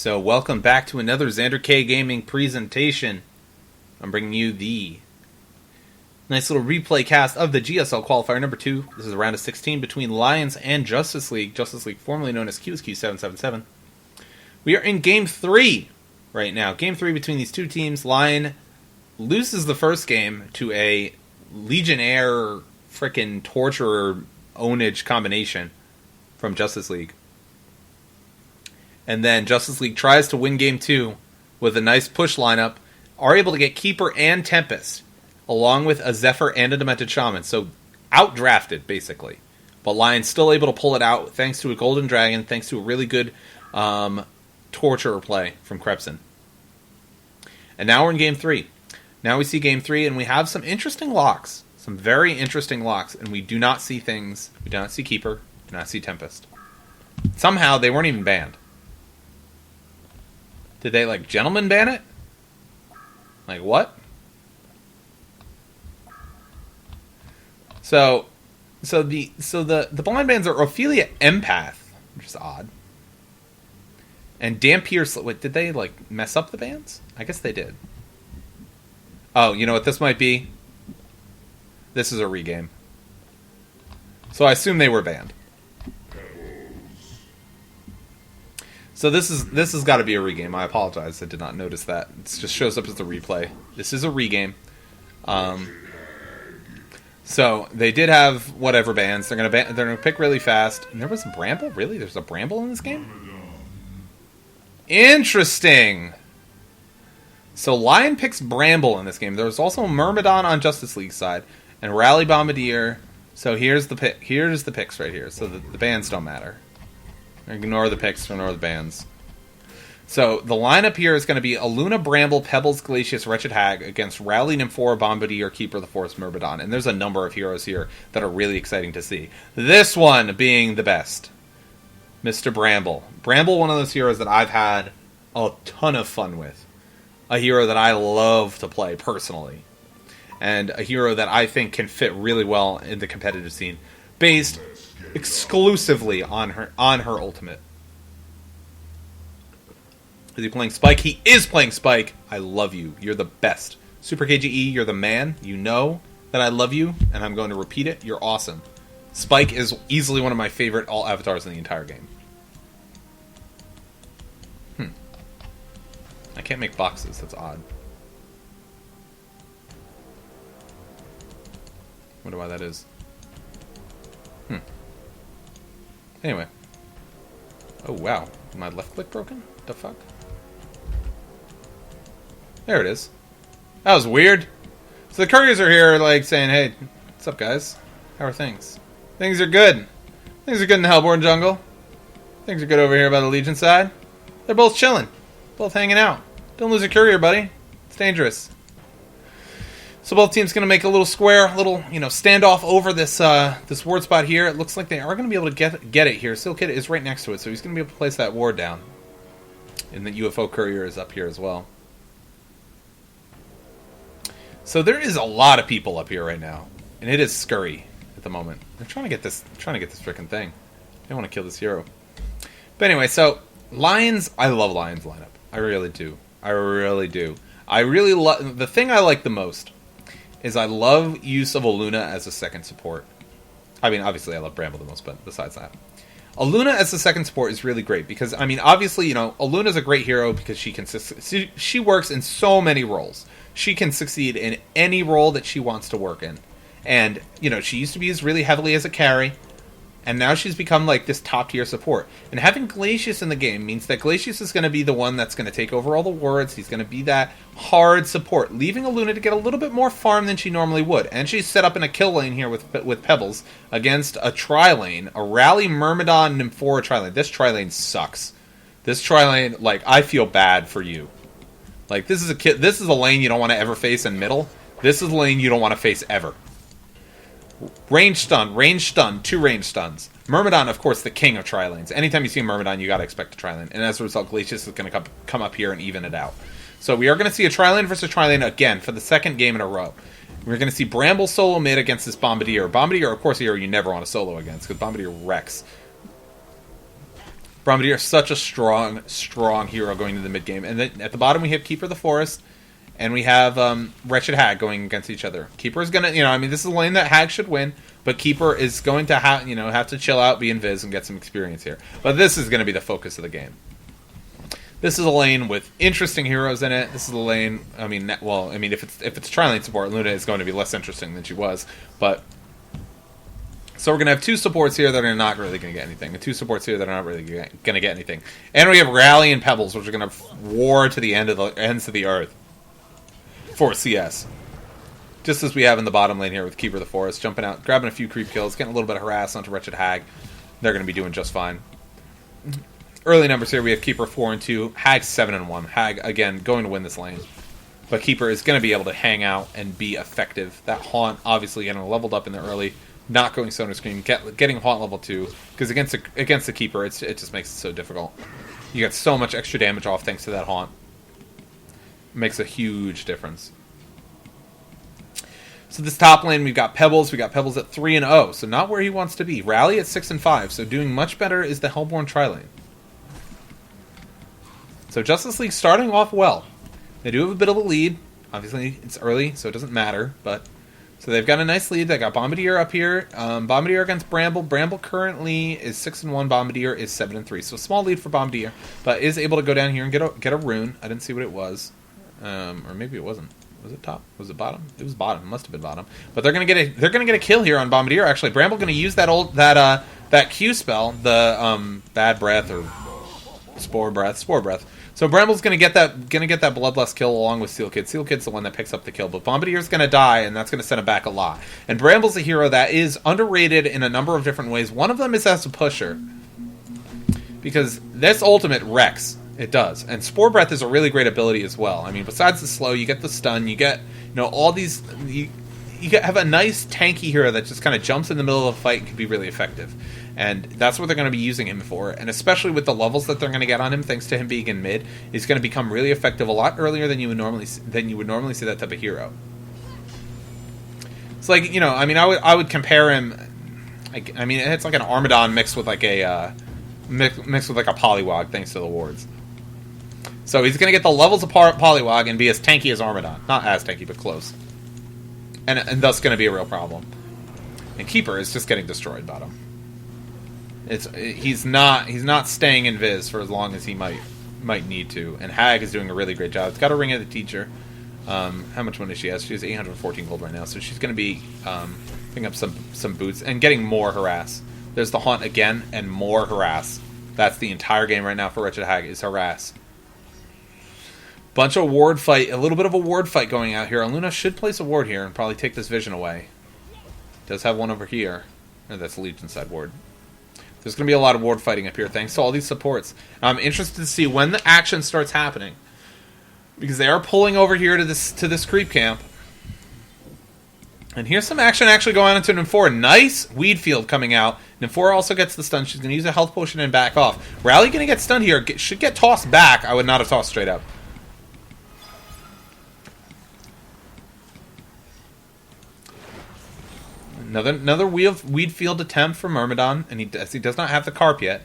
So welcome back to another xanderK Gaming presentation. I'm bringing you the nice little replay cast of the GSL Qualifier number 2. This is a round of 16 between Lions and Justice League. Justice League, formerly known as QSQ777. We are in Game 3 right now. Game 3 between these two teams. Lion loses the first game to a Legionnaire frickin' torturer ownage combination from Justice League. And then Justice League tries to win Game 2 with a nice push lineup, are able to get Keeper and Tempest, along with a Zephyr and a Demented Shaman. So outdrafted, basically. But Lion's still able to pull it out thanks to a Golden Dragon, thanks to a really good Torturer play from Krebson. And now we're in Game 3. Now we see Game 3, and we have some interesting locks. Some very interesting locks. And we do not see things. We do not see Keeper. We do not see Tempest. Somehow, they weren't even banned. Did they, like, gentlemen ban it? Like, what? So the blind bans are Ophelia Empath, which is odd. And Dampier... Wait, did they, like, mess up the bans? I guess they did. Oh, you know what this might be? This is a regame. So I assume they were banned. So this has got to be a regame. I apologize. I did not notice that. It just shows up as the replay. This is a regame. So they did have whatever bans. They're gonna pick really fast. And there was a Bramble? Really? There's a Bramble in this game? Interesting. So Lion picks Bramble in this game. There's also a Myrmidon on Justice League side and Rally Bombardier. So here's the pick. Here's the picks right here. So the bans don't matter. Ignore the picks, ignore the bans. So the lineup here is going to be Aluna, Bramble, Pebbles, Glacius, Wretched Hag against Rally, Nymphora, Bombardier, Keeper of the Forest, Myrmidon. And there's a number of heroes here that are really exciting to see. This one being the best. Mr. Bramble. Bramble, one of those heroes that I've had a ton of fun with. A hero that I love to play personally. And a hero that I think can fit really well in the competitive scene. Based exclusively on her ultimate. Is he playing Spike? He is playing Spike. I love you. You're the best. Super KGE, you're the man. You know that I love you, and I'm going to repeat it. You're awesome. Spike is easily one of my favorite all avatars in the entire game. I can't make boxes. That's odd. Wonder why that is. Anyway. Oh, wow. My left click broken? The fuck? There it is. That was weird. So the couriers are here, like, saying, hey, what's up, guys? How are things? Things are good. Things are good in the Hellborn jungle. Things are good over here by the Legion side. They're both chilling. Both hanging out. Don't lose a courier, buddy. It's dangerous. So both teams going to make a little square, little, standoff over this this ward spot here. It looks like they are going to be able to get it here. Silkid is right next to it, so he's going to be able to place that ward down. And the UFO courier is up here as well. So there is a lot of people up here right now, and it is scurry at the moment. They're trying to get this freaking thing. They want to kill this hero. But anyway, so Lions, I love Lions lineup. I really do. I really do. I really love the thing I like the most. Is I love use of Aluna as a second support. I mean, obviously I love Bramble the most, but besides that. Aluna as a second support is really great because, I mean, obviously, Aluna's a great hero because she works in so many roles. She can succeed in any role that she wants to work in. And, she used to be used really heavily as a carry, and now she's become, like, this top-tier support. And having Glacius in the game means that Glacius is going to be the one that's going to take over all the wards. He's going to be that hard support, leaving Aluna to get a little bit more farm than she normally would. And she's set up in a kill lane here with Pebbles against a tri-lane, a Rally Myrmidon Nymphora tri-lane. This tri-lane sucks. This tri-lane, like, I feel bad for you. Like, this is a lane you don't want to ever face in middle. This is a lane you don't want to face ever. Range stun, 2 range stuns. Myrmidon, of course, the king of tri-lanes. Anytime you see a Myrmidon, you gotta expect a tri-lane. And as a result, Glacius is gonna come up here and even it out. So we are gonna see a tri-lane versus tri-lane again for the second game in a row. We're gonna see Bramble solo mid against this Bombardier. Bombardier, of course, a hero you never want to solo against, because Bombardier wrecks. Bombardier is such a strong hero going into the mid game. And then at the bottom we have Keeper the Forest, and we have Wretched Hag going against each other. Keeper is gonna, this is a lane that Hag should win, but Keeper is going to have to chill out, be invis, and get some experience here. But this is going to be the focus of the game. This is a lane with interesting heroes in it. This is a lane. If it's tri-lane support, Luna is going to be less interesting than she was. But so we're going to have two supports here that are not really going to get anything, and two supports here that are not really going to get anything. And we have Rally and Pebbles, which are going to war to the ends of the earth for CS. Just as we have in the bottom lane here with Keeper the Forest, jumping out, grabbing a few creep kills, getting a little bit of harass onto Wretched Hag. They're going to be doing just fine. Early numbers here, we have Keeper 4 and 2, Hag 7 and 1. Hag, again, going to win this lane. But Keeper is going to be able to hang out and be effective. That Haunt, obviously, getting leveled up in the early, not going Sonar Scream, getting Haunt level 2. Because against the Keeper, it just makes it so difficult. You get so much extra damage off thanks to that Haunt. It makes a huge difference. So this top lane, we've got Pebbles. We got Pebbles at 3 and 0, so not where he wants to be. Rally at 6 and 5, so doing much better is the Hellborn tri-lane. So Justice League starting off well. They do have a bit of a lead. Obviously, it's early, so it doesn't matter. But so they've got a nice lead. They got Bombardier up here. Bombardier against Bramble. Bramble currently is 6 and 1. Bombardier is 7 and 3. So small lead for Bombardier, but is able to go down here and get a rune. I didn't see what it was, or maybe it wasn't. Was it top? Was it bottom? It was bottom. It must have been bottom. But they're gonna get a kill here on Bombardier. Actually, Bramble gonna use that Q spell, the Bad Breath or Spore Breath. So Bramble's gonna get that Bloodlust kill along with Steel Kid. Steel Kid's the one that picks up the kill, but Bombardier's gonna die, and that's gonna send him back a lot. And Bramble's a hero that is underrated in a number of different ways. One of them is as a pusher, because this ultimate wrecks. It does. And Spore Breath is a really great ability as well. I mean, besides the slow, you get the stun, you get, all these... You have a nice tanky hero that just kind of jumps in the middle of a fight and can be really effective. And that's what they're going to be using him for. And especially with the levels that they're going to get on him, thanks to him being in mid, he's going to become really effective a lot earlier than you would normally see that type of hero. It's like, I would compare him... it's like an Armadon mixed with like a Poliwag, thanks to the wards. So he's going to get the levels of Poliwag and be as tanky as Armadon. Not as tanky, but close. And thus going to be a real problem. And Keeper is just getting destroyed bottom. He's not staying in Viz for as long as he might need to. And Hag is doing a really great job. It's got a Ring of the Teacher. How much money she has? She has 814 gold right now. So she's going to be picking up some boots and getting more harass. There's the Haunt again and more harass. That's the entire game right now for Wretched Hag is harass. Bunch of ward fight, a little bit of a ward fight going out here. Luna should place a ward here and probably take this vision away. Does have one over here. Oh, that's Legion side ward. There's going to be a lot of ward fighting up here thanks to all these supports. I'm interested to see when the action starts happening. Because they are pulling over here to this creep camp. And here's some action actually going on into Nymphoria. Nice weed field coming out. Nymphoria also gets the stun. She's going to use a health potion and back off. Rally going to get stunned here. Should get tossed back. I would not have tossed straight up. Another weed field attempt from Myrmidon, and he does not have the carp yet.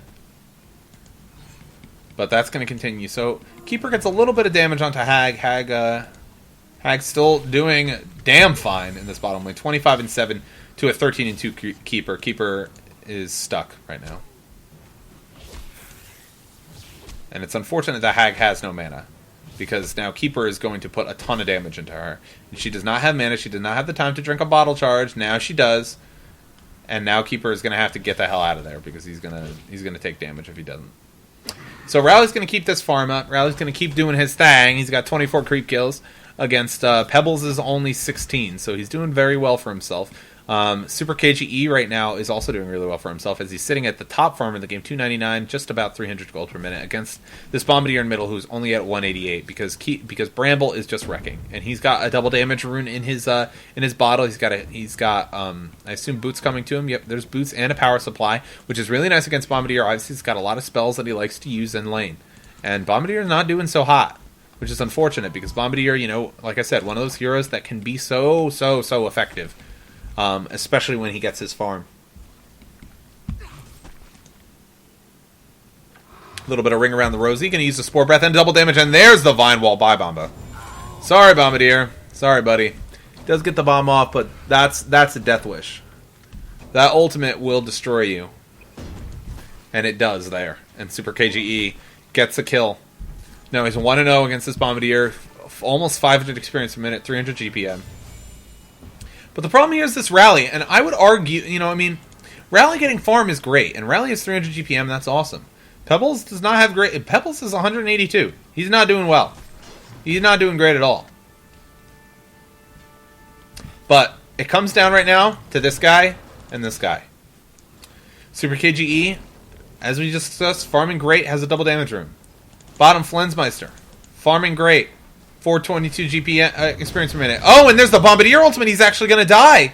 But that's going to continue. So Keeper gets a little bit of damage onto Hag. Hag's still doing damn fine in this bottom lane. 25 and 7 to a 13 and 2 Keeper. Keeper is stuck right now. And it's unfortunate that Hag has no mana, because now Keeper is going to put a ton of damage into her. And she does not have mana. She did not have the time to drink a bottle charge. Now she does. And now Keeper is going to have to get the hell out of there, because he's going to take damage if he doesn't. So Rally's going to keep this farm up. Rally's going to keep doing his thing. He's got 24 creep kills against Pebbles is only 16, so he's doing very well for himself. Super KGE right now is also doing really well for himself, as he's sitting at the top farm in the game, 299, just about 300 gold per minute, against this Bombardier in middle, who's only at 188, because Bramble is just wrecking, and he's got a double damage rune in his bottle. He's got I assume boots coming to him. Yep, there's boots and a power supply, which is really nice against Bombardier. Obviously, he's got a lot of spells that he likes to use in lane, and Bombardier is not doing so hot, which is unfortunate, because Bombardier, like I said, one of those heroes that can be so effective. Especially when he gets his farm. little bit of ring around the rosy. Going to use the Spore Breath and double damage, and there's the Vine Wall by Bomba. Sorry, Bombardier. Sorry, buddy. Does get the bomb off, but that's a death wish. That ultimate will destroy you. And it does there. And Super KGE gets a kill. Now he's 1-0 against this Bombardier. Almost 500 experience per minute, 300 GPM. But the problem here is this Rally, and I would argue, Rally getting farm is great, and Rally is 300 GPM, that's awesome. Pebbles does not have great... Pebbles is 182. He's not doing well. He's not doing great at all. But it comes down right now to this guy and this guy. Super KGE, as we just discussed, farming great, has a double damage room. Bottom Flensmeister, farming great, 422 GP experience per minute. Oh, and there's the Bombardier ultimate. He's actually going to die.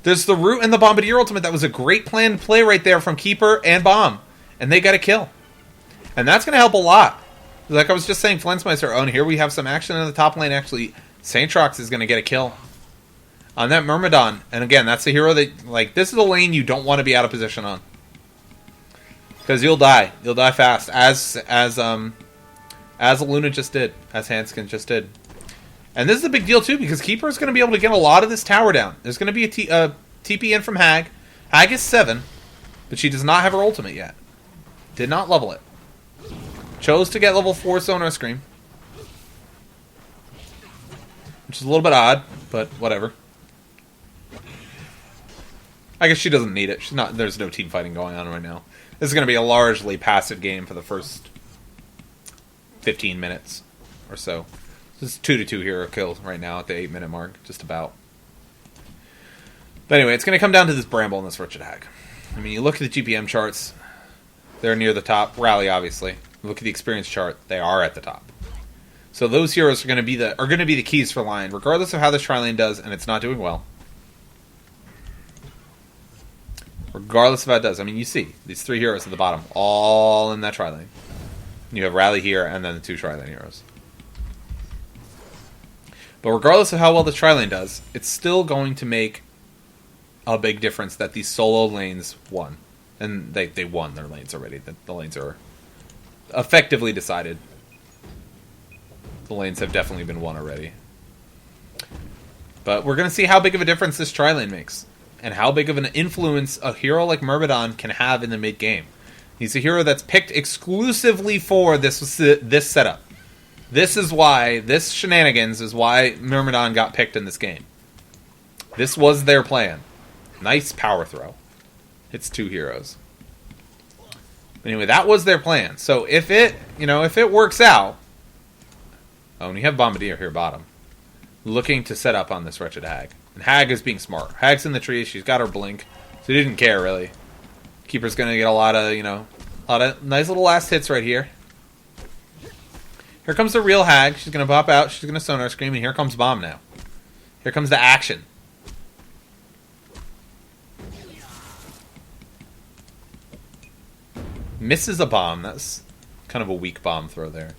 There's the Root and the Bombardier ultimate. That was a great planned play right there from Keeper and Bomb. And they got a kill. And that's going to help a lot. Like I was just saying, Flensmeister, oh, and here we have some action in the top lane. Actually, Saintrox is going to get a kill on that Myrmidon. And again, that's the hero that, like, this is a lane you don't want to be out of position on. Because you'll die. You'll die fast. As Luna just did. As Hanskin just did. And this is a big deal, too, because Keeper is going to be able to get a lot of this tower down. There's going to be a TP in from Hag. Hag is 7, but she does not have her ultimate yet. Did not level it. Chose to get level 4 Sonar Scream. Which is a little bit odd, but whatever. I guess she doesn't need it. There's no team fighting going on right now. This is going to be a largely passive game for the first 15 minutes or so. This is 2-2 hero kills right now at the 8-minute mark, just about. But anyway, it's going to come down to this Bramble and this Wretched Hag. I mean, you look at the GPM charts, they're near the top. Rally, obviously. Look at the experience chart, they are at the top. So those heroes are going to be the keys for Lion, regardless of how this tri-lane does, and it's not doing well. Regardless of how it does. I mean, you see, these 3 heroes at the bottom, all in that tri-lane. You have Rally here, and then the 2 tri-lane heroes. But regardless of how well the tri-lane does, it's still going to make a big difference that these solo lanes won. And they won their lanes already. The lanes are effectively decided. The lanes have definitely been won already. But we're going to see how big of a difference this tri-lane makes. And how big of an influence a hero like Myrmidon can have in the mid-game. He's a hero that's picked exclusively for this setup. This shenanigans is why Myrmidon got picked in this game. This was their plan. Nice power throw. Hits 2 heroes. Anyway, that was their plan. So if it works out... Oh, and you have Bombardier here bottom. Looking to set up on this Wretched Hag. And Hag is being smart. Hag's in the tree, she's got her blink. So he didn't care, really. Keeper's gonna get a lot of nice little last hits right here. Here comes the real Hag. She's gonna pop out, she's gonna Sonar Scream, and here comes Bomb now. Here comes the action. Misses a bomb. That's kind of a weak bomb throw there.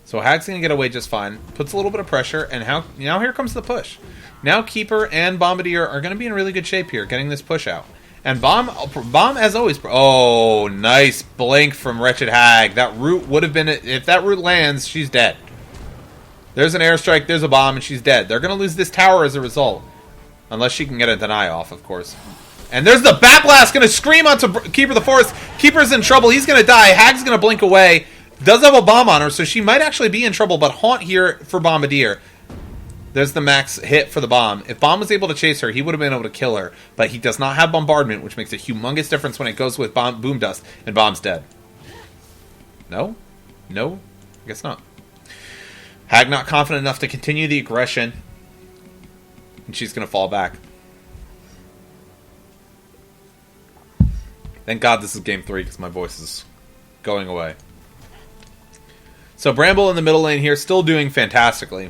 So Hag's going to get away just fine. Puts a little bit of pressure, and now here comes the push. Now Keeper and Bombardier are going to be in really good shape here, getting this push out. And Bomb as always... Oh, nice blink from Wretched Hag. That root would have been... If that root lands, she's dead. There's an airstrike, there's a bomb, and she's dead. They're going to lose this tower as a result. Unless she can get a deny off, of course. And there's the Bat Blast going to scream onto Keeper the Forest. Keeper's in trouble. He's going to die. Hag's going to blink away. Does have a bomb on her, so she might actually be in trouble. But Haunt here for Bombardier. There's the max hit for the bomb. If Bomb was able to chase her, he would have been able to kill her. But he does not have Bombardment, which makes a humongous difference when it goes with Boom Dust. And Bomb's dead. No? No? I guess not. Hag not confident enough to continue the aggression. And she's going to fall back. Thank God this is game 3 because my voice is going away. So Bramble in the middle lane here, still doing fantastically.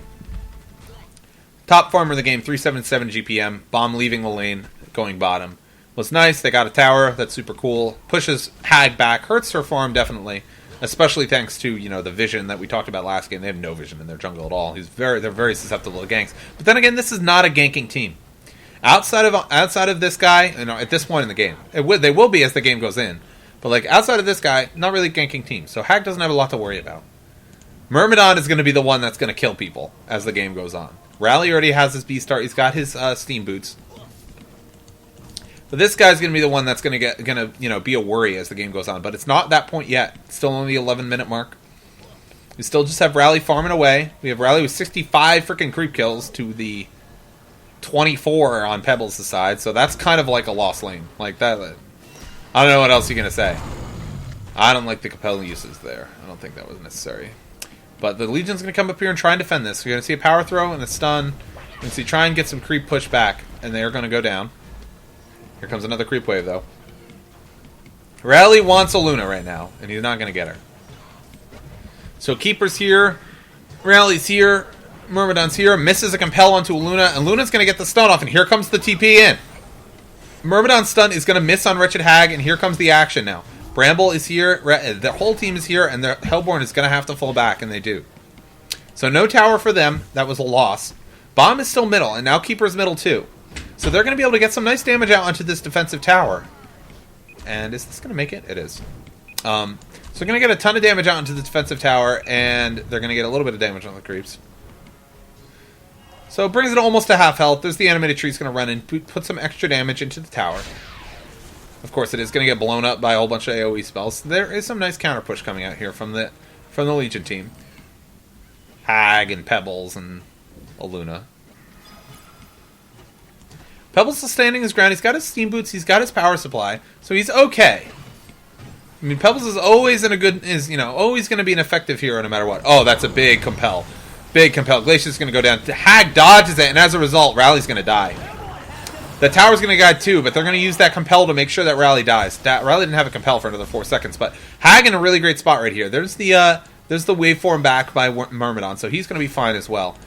Top farmer of the game, 377 GPM. Bomb leaving the lane, going bottom. Was nice, they got a tower, that's super cool. Pushes Hag back, hurts her farm definitely. Especially thanks to, the vision that we talked about last game. They have no vision in their jungle at all. They're very susceptible to ganks. But then again, this is not a ganking team. Outside of this guy, at this point in the game, they will be as the game goes in. But, like, outside of this guy, not really ganking team. So Hag doesn't have a lot to worry about. Myrmidon is going to be the one that's going to kill people as the game goes on. Rally already has his B-Star. He's got his steam boots. But this guy's going to be the one that's going to be a worry as the game goes on. But it's not that point yet. It's still only the 11-minute mark. We still just have Rally farming away. We have Rally with 65 freaking creep kills to the 24 on Pebbles' side. So that's kind of like a lost lane. Like that. I don't know what else you're going to say. I don't like the compelling uses there. I don't think that was necessary. But the Legion's going to come up here and try and defend this. You're going to see a power throw and a stun. You're going to see try and get some creep push back. And they're going to go down. Here comes another creep wave, though. Rally wants a Luna right now, and he's not going to get her. So Keeper's here. Rally's here. Myrmidon's here. Misses a compel onto a Luna, and Luna's going to get the stun off, and here comes the TP in. Myrmidon's stun is going to miss on Wretched Hag, and here comes the action now. Bramble is here. The whole team is here, and the Hellborn is going to have to fall back, and they do. So no tower for them. That was a loss. Bomb is still middle, and now Keeper's middle too. So they're going to be able to get some nice damage out onto this defensive tower. And is this going to make it? It is. So they're going to get a ton of damage out into the defensive tower, and they're going to get a little bit of damage on the creeps. So it brings it almost to half health. There's the animated tree. It's going to run and put some extra damage into the tower. Of course, it is going to get blown up by a whole bunch of AoE spells. So there is some nice counter push coming out here from the Legion team. Hag and Pebbles and a Luna. Pebbles is standing his ground. He's got his steam boots. He's got his power supply, so he's okay. I mean, Pebbles is always always going to be an effective hero no matter what. Oh, that's a big compel. Big compel. Glacier's going to go down. Hag dodges it, and as a result, Rally's going to die. The tower's going to die too, but they're going to use that compel to make sure that Rally dies. Rally didn't have a compel for another 4 seconds, but Hag in a really great spot right here. There's the waveform back by Myrmidon, so he's going to be fine as well.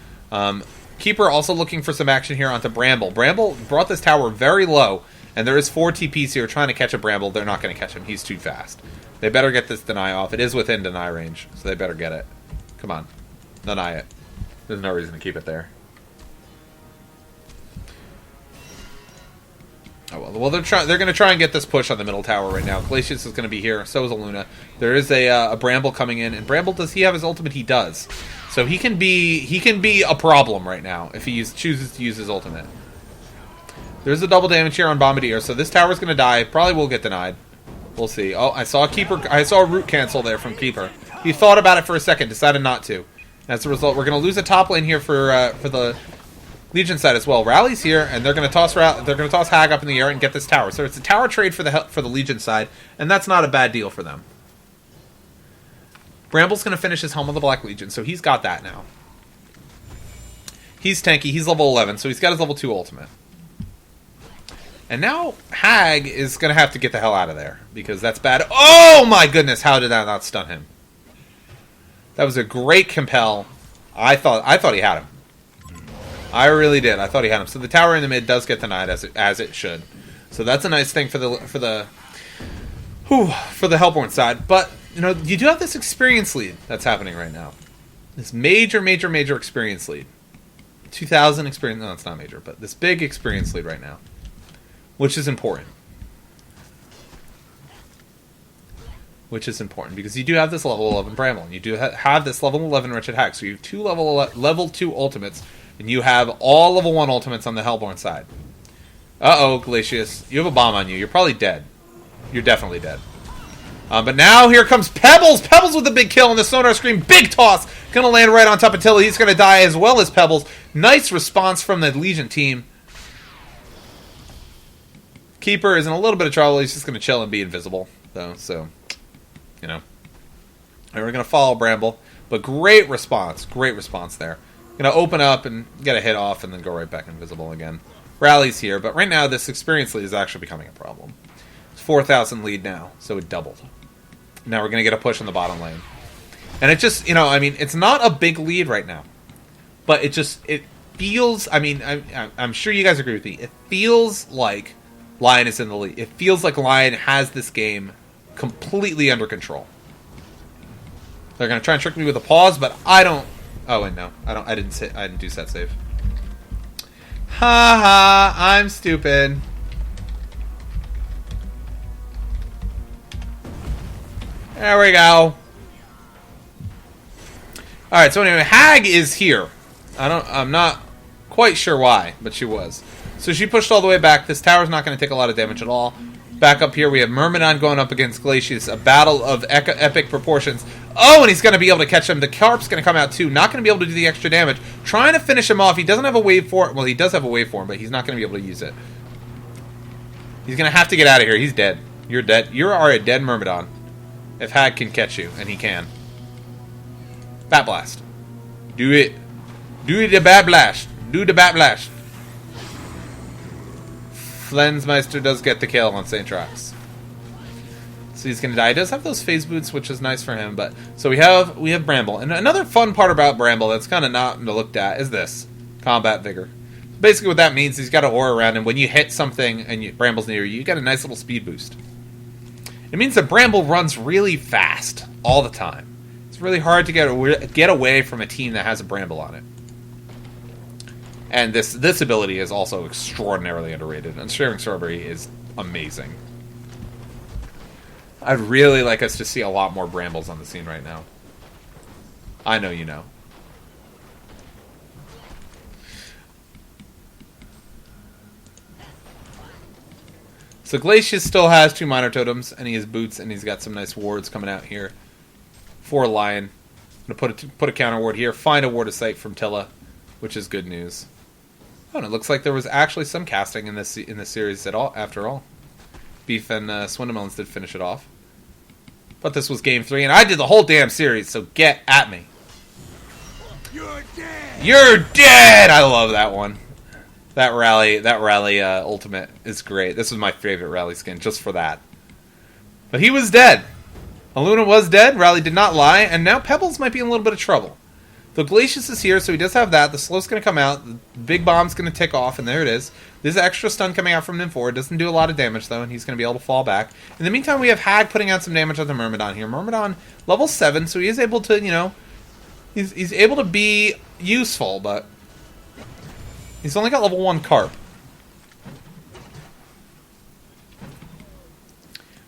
Keeper also looking for some action here onto Bramble. Bramble brought this tower very low, and there is 4 TPs here trying to catch a Bramble. They're not going to catch him. He's too fast. They better get this deny off. It is within deny range, so they better get it. Come on. Deny it. There's no reason to keep it there. Oh well, they're going to try and get this push on the middle tower right now. Glacius is going to be here. So is a Luna. There is a Bramble coming in, and Bramble, does he have his ultimate? He does. So he can be a problem right now if he chooses to use his ultimate. There's a double damage here on Bombardier, so this tower's going to die. Probably will get denied. We'll see. Oh, I saw a root cancel there from Keeper. He thought about it for a second, decided not to. As a result, we're going to lose a top lane here for the Legion side as well. Rally's here, and they're going to toss Hag up in the air and get this tower. So it's a tower trade for the Legion side, and that's not a bad deal for them. Bramble's going to finish his Helm of the Black Legion, so he's got that now. He's tanky. He's level 11, so he's got his level 2 ultimate. And now Hag is going to have to get the hell out of there, because that's bad. Oh my goodness, how did that not stun him? That was a great compel. I thought he had him. I really did. I thought he had him. So the tower in the mid does get denied as it should. So that's a nice thing for the Hellborn side. But you do have this experience lead that's happening right now. This major experience lead. 2,000 experience. No, it's not major, but this big experience lead right now, which is important. Which is important because you do have this level 11 Bramble, and you do have this level 11 Wretched Hag. So you have 2 level 2 ultimates, and you have all level 1 ultimates on the Hellborn side. Uh-oh, Glacius. You have a bomb on you. You're probably dead. You're definitely dead. But now here comes Pebbles. Pebbles with a big kill on the Sonar Scream. Big toss. Going to land right on top of Tilly. He's going to die as well as Pebbles. Nice response from the Legion team. Keeper is in a little bit of trouble. He's just going to chill and be invisible, though. So, and we're going to follow Bramble. But great response. Great response there. Going to open up and get a hit off and then go right back invisible again. Rally's here, but right now this experience lead is actually becoming a problem. It's 4,000 lead now, so it doubled. Now we're going to get a push in the bottom lane. And it just, it's not a big lead right now. But it feels, I'm sure you guys agree with me, it feels like Lion is in the lead. It feels like Lion has this game completely under control. They're going to try and trick me with a pause, but I don't. Oh, and no. I didn't do set save. Ha ha, I'm stupid. There we go. Alright, so anyway, Hag is here. I'm not quite sure why, but she was. So she pushed all the way back. This tower's not going to take a lot of damage at all. Back up here, we have Myrmidon going up against Glacius. A battle of epic proportions. Oh, and he's going to be able to catch him. The Carp's going to come out too. Not going to be able to do the extra damage. Trying to finish him off. He doesn't have a wave form. Well, he does have a wave form, but he's not going to be able to use it. He's going to have to get out of here. He's dead. You're dead. You are a dead Myrmidon. If Hag can catch you, and he can. Bat Blast. Do it. Do the Bat Blast. Do the Bat Blast. Flensmeister does get the kill on St. Trax. So he's gonna die. He does have those phase boots, which is nice for him, but so we have Bramble. And another fun part about Bramble that's kinda not looked at is this. Combat Vigor. Basically what that means is he's got an aura around him. When you hit something and Bramble's near you, you get a nice little speed boost. It means that Bramble runs really fast all the time. It's really hard to get away from a team that has a Bramble on it. And this ability is also extraordinarily underrated. And Sharing Strawberry is amazing. I'd really like us to see a lot more Brambles on the scene right now. I know you know. So Glacius still has 2 minor totems, and he has boots, and he's got some nice wards coming out here for Lion. I'm going to put a counter ward here. Find a ward of sight from Tilla, which is good news. Oh, and it looks like there was actually some casting in this series after all. Beef and Swindamelons did finish it off. But this was game 3, and I did the whole damn series, so get at me. You're dead! You're dead! I love that one. That rally ultimate is great. This was my favorite rally skin, just for that. But he was dead. Aluna was dead, Rally did not lie, and now Pebbles might be in a little bit of trouble. The Glacius is here, so he does have that. The slow's going to come out. The big bomb's going to tick off, and there it is. There's extra stun coming out from Nymphora. It doesn't do a lot of damage, though, and he's going to be able to fall back. In the meantime, we have Hag putting out some damage on the Myrmidon here. Myrmidon, level 7, so he is able to, he's able to be useful, but he's only got level 1 Carp.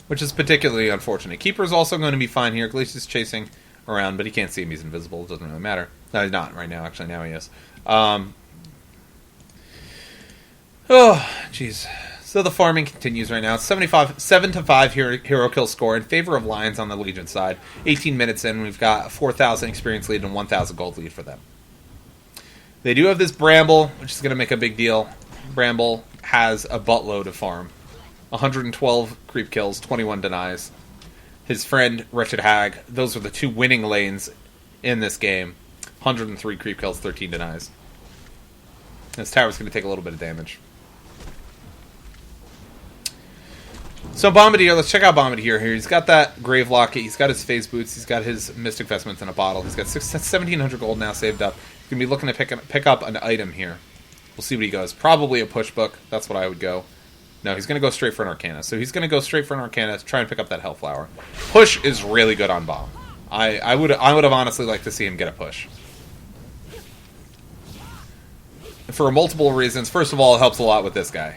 Which is particularly unfortunate. Keeper's also going to be fine here. Glacius chasing around, but he can't see him. He's invisible. It doesn't really matter. No, he's not right now. Actually, now he is. Oh, jeez. So the farming continues right now. It's 7-5 hero kill score in favor of Lions on the Legion side. 18 minutes in, we've got a 4,000 experience lead and 1,000 gold lead for them. They do have this Bramble, which is going to make a big deal. Bramble has a buttload of farm. 112 creep kills, 21 denies. His friend, Wretched Hag, those are the 2 winning lanes in this game. 103 creep kills, 13 denies. This tower's going to take a little bit of damage. So Bombardier, let's check out Bombardier here. He's got that Grave Locket, he's got his phase boots, he's got his Mystic Vestments in a bottle. He's got 1,700 gold now saved up. He's going to be looking to pick up an item here. We'll see what he goes. Probably a push book, that's what I would go. No, he's going to go straight for an Arcana. So he's going to go straight for an Arcana to try and pick up that Hellflower. Push is really good on Bomb. I would have honestly liked to see him get a push. For multiple reasons. First of all, it helps a lot with this guy.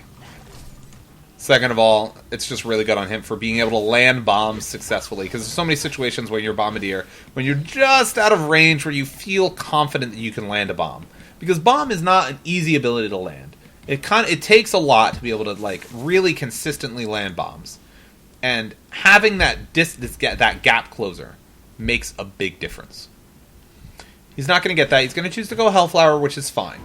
Second of all, it's just really good on him for being able to land bombs successfully. Because there's so many situations where you're Bombardier, when you're just out of range, where you feel confident that you can land a bomb. Because bomb is not an easy ability to land. It takes a lot to be able to really consistently land bombs, and having that gap closer makes a big difference. He's not going to get that. He's going to choose to go Hellflower, which is fine.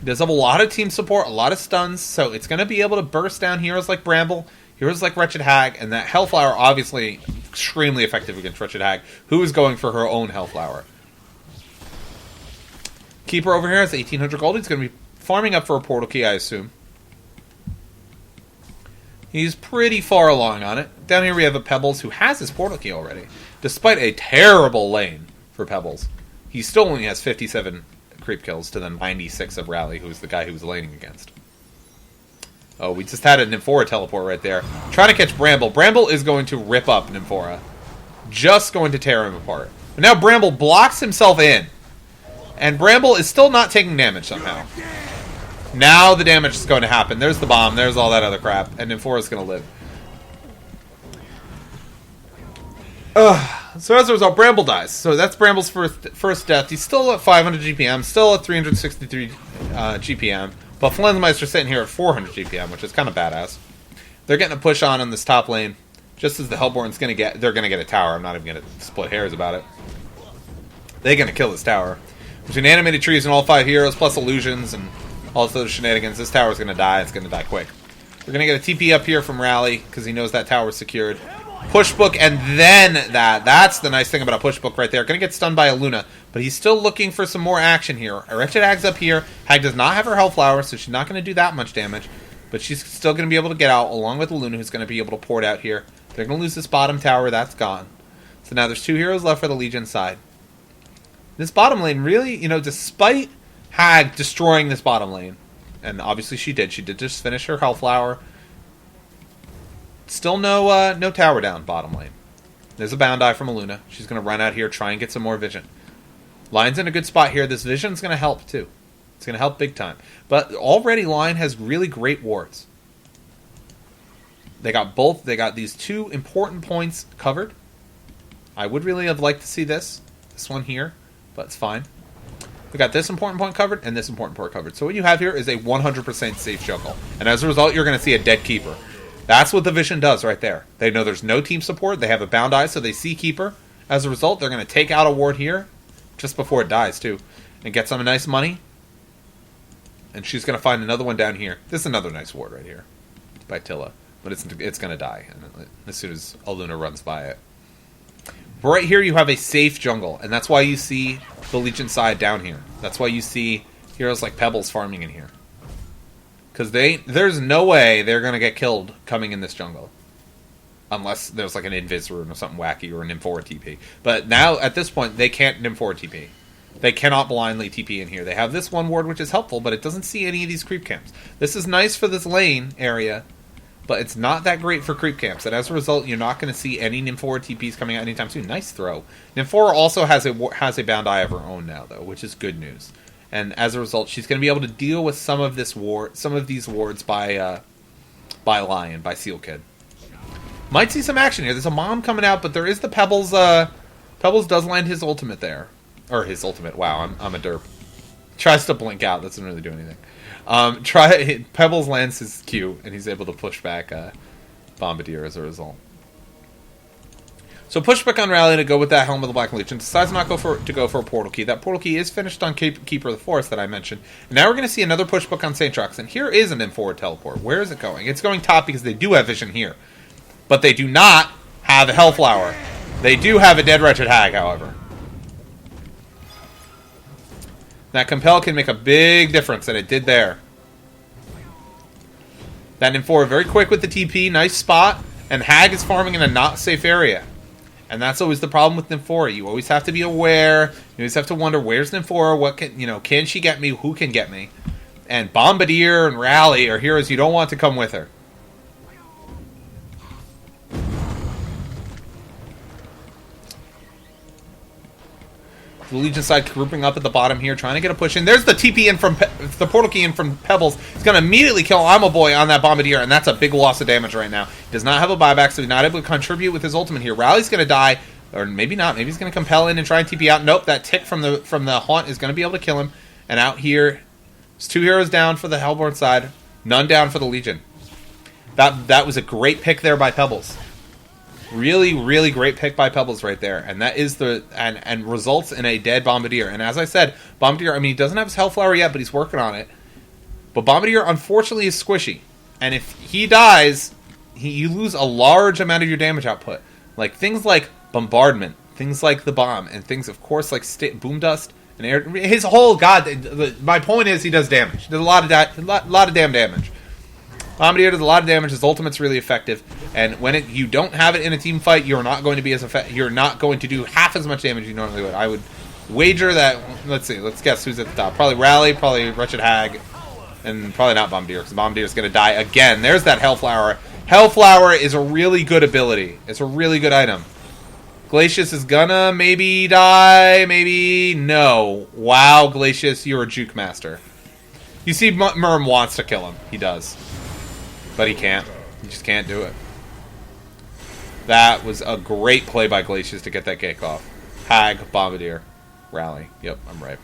He does have a lot of team support, a lot of stuns, so it's going to be able to burst down heroes like Bramble, heroes like Wretched Hag, and that Hellflower obviously extremely effective against Wretched Hag, who is going for her own Hellflower. Keeper over here has 1,800 gold. He's going to be farming up for a portal key, I assume. He's pretty far along on it. Down here we have a Pebbles who has his portal key already. Despite a terrible lane for Pebbles, he still only has 57 creep kills to the 96 of Rally, who's the guy he was laning against. Oh, we just had a Nymphora teleport right there. Trying to catch Bramble. Bramble is going to rip up Nymphora. Just going to tear him apart. But now Bramble blocks himself in. And Bramble is still not taking damage somehow. Now the damage is going to happen. There's the bomb. There's all that other crap. And Nymphora's going to live. So as a result, Bramble dies. So that's Bramble's first death. He's still at 500 GPM, still at 363 GPM. But Flensmeister's sitting here at 400 GPM, which is kind of badass. They're getting a push on this top lane. Just as the Hellborn's going to get... They're going to get a tower. I'm not even going to split hairs about it. They're going to kill this tower. Between animated trees and all 5 heroes, plus illusions and all this other shenanigans, this tower's going to die. It's going to die quick. We're going to get a TP up here from Rally, because he knows that tower's secured. Push book, and then that. That's the nice thing about a push book right there. Going to get stunned by a Luna, but he's still looking for some more action here. Wretched Hag's up here. Hag does not have her Hellflower, so she's not going to do that much damage. But she's still going to be able to get out, along with the Luna, who's going to be able to pour it out here. They're going to lose this bottom tower. That's gone. So now there's 2 heroes left for the Legion side. This bottom lane really, despite Hag destroying this bottom lane, and obviously she did just finish her Hellflower. Still no tower down bottom lane. There's a Bound Eye from Aluna. She's going to run out here, try and get some more vision. Line's in a good spot here. This vision's going to help too. It's going to help big time. But already Line has really great wards. They got both. They got these 2 important points covered. I would really have liked to see this one here, but it's fine. We got this important point covered and this important point covered. So what you have here is a 100% safe jungle. And as a result, you're going to see a dead Keeper. That's what the Vision does right there. They know there's no team support. They have a Bound Eye, so they see Keeper. As a result, they're going to take out a ward here, just before it dies, too, and get some nice money. And she's going to find another one down here. This is another nice ward right here by Tilla. But it's going to die as soon as Aluna runs by it. But right here, you have a safe jungle, and that's why you see the Legion side down here. That's why you see heroes like Pebbles farming in here. Because there's no way they're going to get killed coming in this jungle. Unless there's like an Invis rune or something wacky or an Nymphora TP. But now, at this point, they can't Nymphora TP. They cannot blindly TP in here. They have this one ward, which is helpful, but it doesn't see any of these creep camps. This is nice for this lane area, but it's not that great for creep camps. And as a result, you're not going to see any Nymphora TPs coming out anytime soon. Nice throw. Nymphora also has a Bound Eye of her own now, though, which is good news. And as a result, she's going to be able to deal with some of these wards by Lion, by Seal Kid. Might see some action here. There's a Mom coming out, but there is the Pebbles. Pebbles does land his ultimate there. Or his ultimate. Wow, I'm a derp. Tries to blink out. Doesn't really do anything. Pebbles lands his Q, and he's able to push back Bombardier as a result. So pushback on Rally to go with that Helm of the Black Legion. Decides not to go for a Portal Key. That Portal Key is finished on Keeper of the Forest that I mentioned. And now we're going to see another pushback on St. Trox. And here is an M4 teleport. Where is it going? It's going top because they do have vision here. But they do not have a Hellflower. They do have a Dead Wretched Hag, however. That Compel can make a big difference, and it did there. That M4 very quick with the TP. Nice spot. And Hag is farming in a not safe area. And that's always the problem with Nymphora. You always have to be aware. You always have to wonder, where's Nymphora? What can she get me? Who can get me? And Bombardier and Rally are heroes you don't want to come with her. The Legion side grouping up at the bottom here, trying to get a push in. There's the TP in from the Portal Key in from Pebbles. He's going to immediately kill Amo Boy on that Bombardier, and that's a big loss of damage right now. He does not have a buyback, so he's not able to contribute with his ultimate here. Rally's going to die, or maybe not. Maybe he's going to compel in and try and TP out. Nope, that tick from the Haunt is going to be able to kill him. And out here, there's 2 heroes down for the Hellborn side, none down for the Legion. That was a great pick there by Pebbles. Really, really great pick by Pebbles right there. And that is and results in a dead Bombardier. And as I said, Bombardier, he doesn't have his Hellflower yet, but he's working on it. But Bombardier, unfortunately, is squishy. And if he dies, you lose a large amount of your damage output. Like things like Bombardment, things like the Bomb, and things, of course, like Boom Dust and Air. His whole, my point is he does damage. He does a lot of damn damage. Bombardier does a lot of damage. His ultimate's really effective, and when you don't have it in a team fight, you're not going to be as effective. You're not going to do half as much damage you normally would. I would wager that. Let's see. Let's guess who's at the top. Probably Rally. Probably Wretched Hag, and probably not Bombardier because Bombardier's going to die again. There's that Hellflower. Hellflower is a really good ability. It's a really good item. Glacius is gonna maybe die. Maybe no. Wow, Glacius, you're a juke master. You see, Merm wants to kill him. He does. But he can't. He just can't do it. That was a great play by Glacius to get that gank off. Hag, Bombardier, Rally. Yep, I'm right.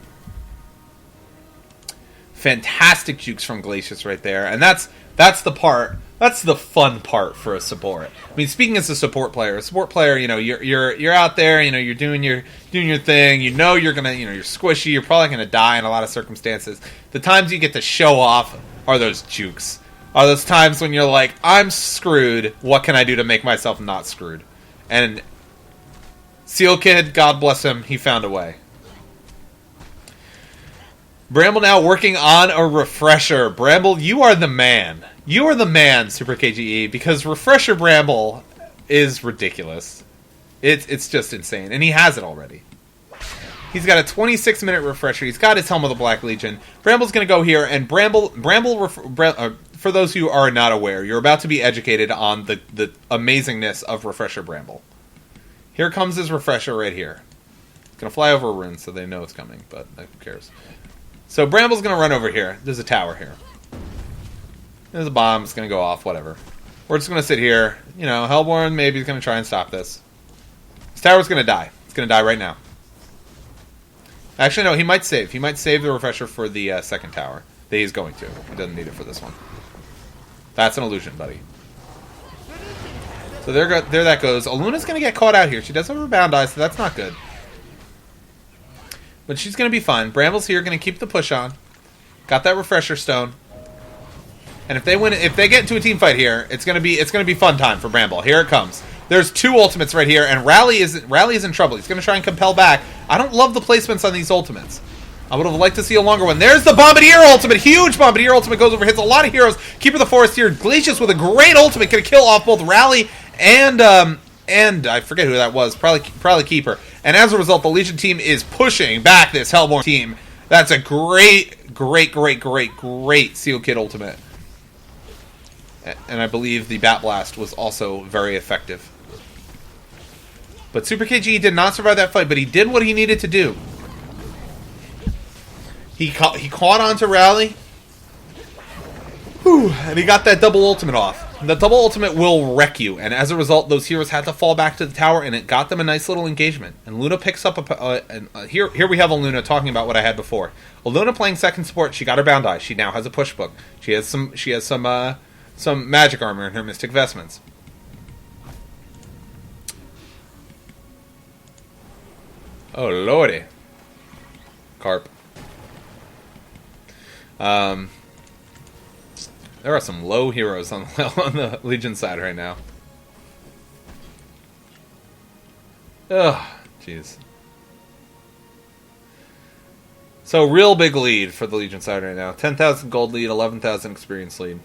Fantastic jukes from Glacius right there. And that's the part. That's the fun part for a support. I mean, speaking as a support player, you know, you're out there, you know, you're doing your thing. You know, you're gonna, you know, you're squishy. You're probably gonna die in a lot of circumstances. The times you get to show off are those jukes. Are those times when you're like, I'm screwed. What can I do to make myself not screwed? And Seal Kid, God bless him, he found a way. Bramble now working on a refresher. Bramble, you are the man. You are the man, Super KGE, because Refresher Bramble is ridiculous. It's just insane, and he has it already. He's got a 26-minute refresher. He's got his Helm of the Black Legion. Bramble's going to go here, and Bramble for those who are not aware, you're about to be educated on the amazingness of Refresher Bramble. Here comes his refresher right here. It's going to fly over a rune so they know it's coming, but who cares. So Bramble's going to run over here. There's a tower here. There's a bomb. It's going to go off. Whatever. We're just going to sit here. You know, Hellborn maybe is going to try and stop this. This tower's going to die. It's going to die right now. Actually, no. He might save. He might save the refresher for the second tower. That he's going to. He doesn't need it for this one. That's an illusion, buddy. So there that goes. Aluna's going to get caught out here. She does have her bound eye, so that's not good. But she's going to be fine. Bramble's here, going to keep the push on. Got that refresher stone. And if they get into a team fight here, it's going to be fun time for Bramble. Here it comes. There's two ultimates right here, and Rally is in trouble. He's going to try and compel back. I don't love the placements on these ultimates. I would have liked to see a longer one. There's the Bombardier ultimate. Huge Bombardier ultimate goes over, hits a lot of heroes. Keeper of the Forest here. Glacius with a great ultimate. Going to kill off both Rally and I forget who that was. Probably Keeper. And as a result, the Legion team is pushing back this Hellborn team. That's a great Seal Kid ultimate. And I believe the Bat Blast was also very effective. But Super KG did not survive that fight, but he did what he needed to do. He caught on to Rally. Whew, and he got that double ultimate off. The double ultimate will wreck you, and as a result, those heroes had to fall back to the tower, and it got them a nice little engagement. And Luna picks up here we have a Luna talking about what I had before. A Luna playing second support. She got her bound eye. She now has a push book. She has some magic armor in her mystic vestments. Oh lordy, Carp. There are some low heroes on the Legion side right now. Ugh, jeez. So real big lead for the Legion side right now. 10,000 gold lead, 11,000 experience lead.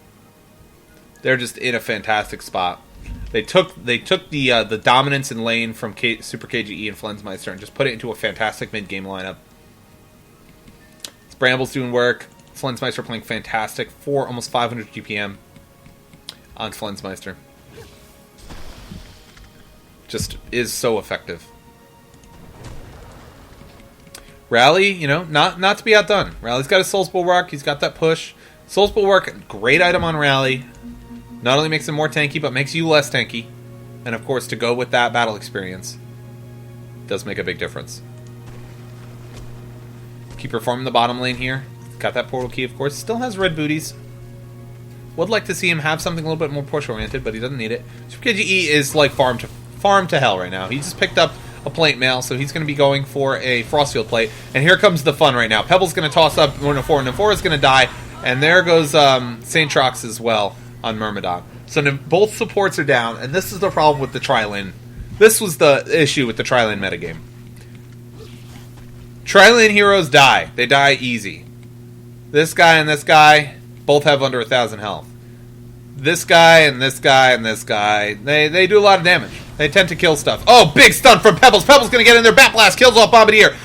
They're just in a fantastic spot. They took the dominance in lane from Super KGE and Flensmeister and just put it into a fantastic mid-game lineup. Bramble's doing work. Flensmeister playing fantastic. Almost 500 GPM on Flensmeister. Just is so effective. Rally, you know, not to be outdone. Rally's got his Soul's Bulwark. He's got that push. Soul's Bulwark, great item on Rally. Not only makes him more tanky, but makes you less tanky. And of course, to go with that battle experience does make a big difference. Keep performing the bottom lane here. Got that portal key, of course. Still has red booties. Would like to see him have something a little bit more push-oriented, but he doesn't need it. Super KGE is like farm to hell right now. He just picked up a plate mail, so he's going to be going for a Frostfield plate. And here comes the fun right now. Pebble's going to toss up Nofora. Nofora is going to die. And there goes St. Trox as well on Myrmidon. So both supports are down, and this is the problem with the tri-lane. This was the issue with the tri-lane metagame. Tri-lane heroes die. They die easy. This guy and this guy both have under 1,000 health. This guy and this guy and this guy, they do a lot of damage. They tend to kill stuff. Oh, big stun from Pebbles. Pebbles going to get in there. Bat Blast kills off Bombardier.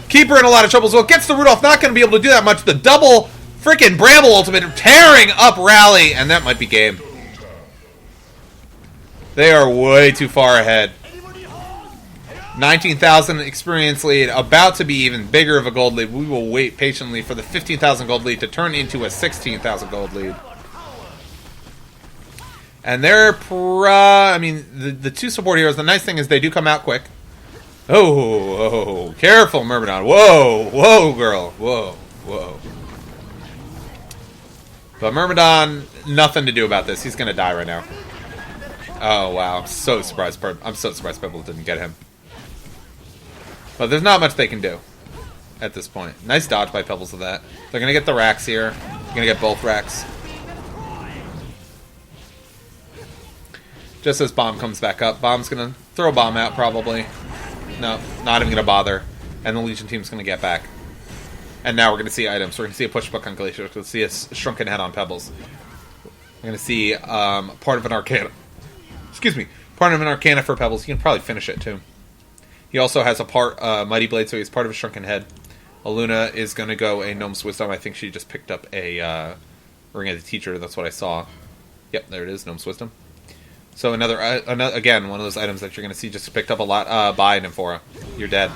Keeper in a lot of trouble as well. Gets the Rudolph. Not going to be able to do that much. The double freaking Bramble ultimate tearing up Rally, and that might be game. They are way too far ahead. 19,000 experience lead, about to be even bigger of a gold lead. We will wait patiently for the 15,000 gold lead to turn into a 16,000 gold lead. And they're, I mean, the two support heroes, the nice thing is they do come out quick. Oh, careful, Myrmidon. Whoa, girl. Whoa. But Myrmidon, nothing to do about this. He's going to die right now. Oh, wow. I'm so surprised Pebble didn't get him. But there's not much they can do at this point. Nice dodge by Pebbles of that. They're going to get the racks here. They're going to get both racks. Just as Bomb comes back up. Bomb's going to throw a bomb out, probably. No, not even going to bother. And the Legion team's going to get back. And now we're going to see items. We're going to see a push book on Glacier. We're going to see a shrunken head on Pebbles. We're going to see part of an Arcana. Excuse me. Part of an Arcana for Pebbles. He can probably finish it, too. He also has a part Mighty Blade, so he's part of a shrunken head. Aluna is going to go a Gnome's Wisdom. I think she just picked up a Ring of the Teacher. That's what I saw. Yep, there it is. Gnome's Wisdom. So another again, one of those items that you're going to see just picked up a lot by Nymphora. You're dead.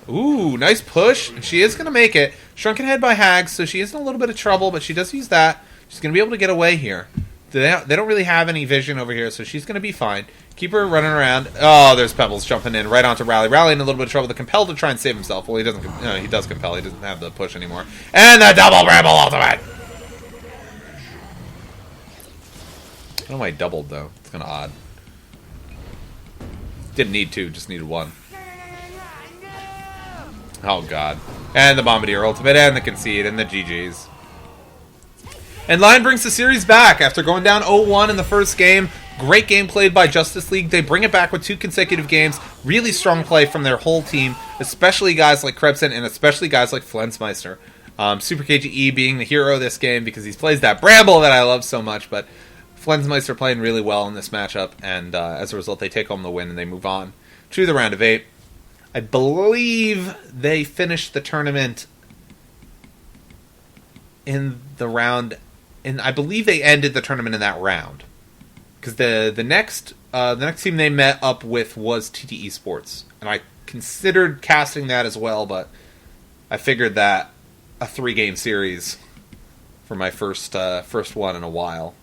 Ooh, nice push. She is going to make it. Shrunken Head by Hags, so she is in a little bit of trouble, but she does use that. She's going to be able to get away here. They don't really have any vision over here, so she's going to be fine. Keep her running around. Oh, there's Pebbles jumping in right onto Rally. Rally in a little bit of trouble. The Compel to try and save himself. Well, he doesn't. No, he does Compel. He doesn't have the push anymore. And the double Bramble Ultimate! I don't know why he doubled, though. It's kind of odd. Didn't need two, just needed one. Oh, God. And the Bombardier Ultimate, and the Concede, and the GG's. And Lion brings the series back after going down 0-1 in the first game. Great game played by Justice League. They bring it back with 2 consecutive games. Really strong play from their whole team, especially guys like Krebsen and especially guys like Flensmeister. Super KGE being the hero of this game because he plays that Bramble that I love so much, but Flensmeister playing really well in this matchup, and as a result, they take home the win and they move on to the round of 8. I believe they finished the tournament in the round, and I believe they ended the tournament in that round because the next team they met up with was TTE Sports, and I considered casting that as well, but I figured that a 3-game series for my first one in a while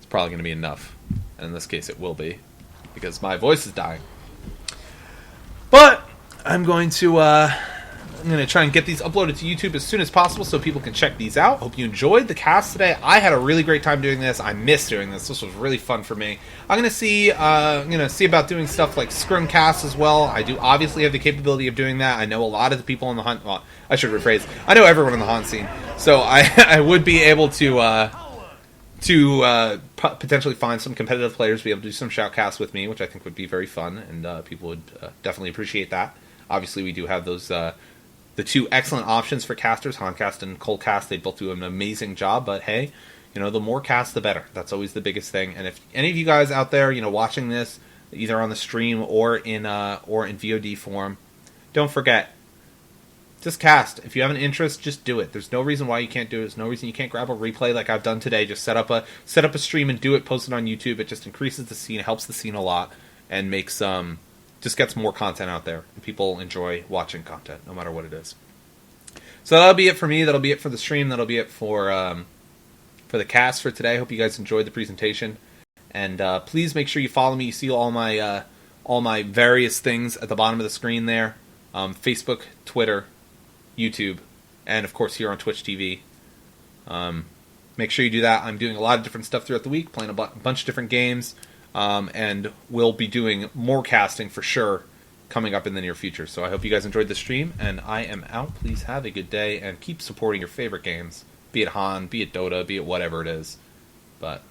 probably going to be enough, and in this case it will be because my voice is dying. But I'm going to try and get these uploaded to YouTube as soon as possible so people can check these out. Hope you enjoyed the cast today. I had a really great time doing this. I missed doing this. This was really fun for me. I'm going to see about doing stuff like scrim casts as well. I do obviously have the capability of doing that. I know a lot of the people in the hunt. Well, I should rephrase. I know everyone in the haunt scene, so I would be able to potentially find some competitive players, be able to do some shoutcasts with me, which I think would be very fun, and people would definitely appreciate that. Obviously, we do have those the 2 excellent options for casters, Hauntcast and Coldcast. They both do an amazing job, but hey, the more casts, the better. That's always the biggest thing. And if any of you guys out there, watching this, either on the stream or in VOD form, don't forget, just cast. If you have an interest, just do it. There's no reason why you can't do it. There's no reason you can't grab a replay like I've done today. Just set up a stream and do it. Post it on YouTube. It just increases the scene, helps the scene a lot, and makes just gets more content out there. And people enjoy watching content, no matter what it is. So that'll be it for me. That'll be it for the stream. That'll be it for the cast for today. I hope you guys enjoyed the presentation. And please make sure you follow me. You see all my various things at the bottom of the screen there. Facebook, Twitter, YouTube, and of course here on Twitch TV. Make sure you do that. I'm doing a lot of different stuff throughout the week, playing a bunch of different games, and we'll be doing more casting for sure coming up in the near future. So I hope you guys enjoyed the stream, and I am out. Please have a good day, and keep supporting your favorite games, be it Han, be it Dota, be it whatever it is. But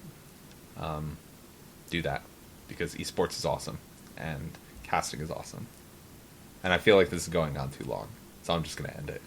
do that, because esports is awesome, and casting is awesome. And I feel like this is going on too long. So I'm just going to end it.